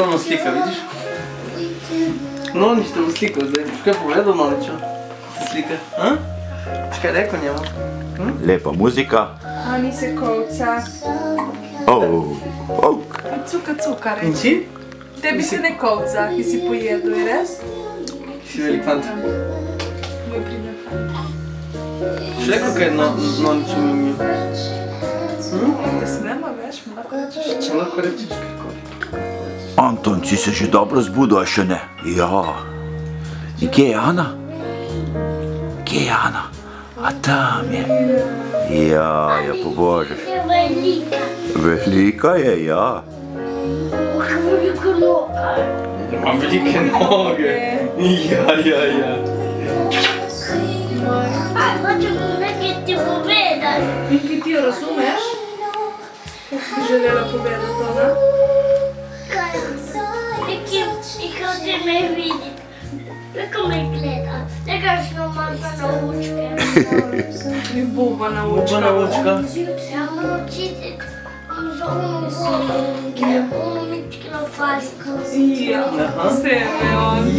Ono slika, vidiš? No, nič te bo slikal zdaj. Kaj je povedal maličo? Slika, a? Kaj je rekel njemu? Lepa muzika. Ani se kolca. Cuka, cuka, reči. In ti? Tebi se ne kolca, ki si pojedu, je res? Si velik fant. Moj pride fant. Še rekel kaj je noničo mimio? Te snema, veš, mi lahko rečeš. Lahko rečeš kako. Anton, si se že dobro zbudil, a še ne? Ja. In kje je Ana? Kje je Ana? A tam je. Ja, ja, pobožeš. Velika. Velika je, ja. Veliko noga. Ima velike noge. Ja. A hočem nekaj ti povedati. In ki ti jo razumeš? Kako bi želela povedati to, ne? I hoče me vidjeti. Kako me gleda. Nekaj smo manjka na učke. I buba na učka. Buba na učka. Ja moram čititi. Za ono mičkino fasko. Ja, sebe on.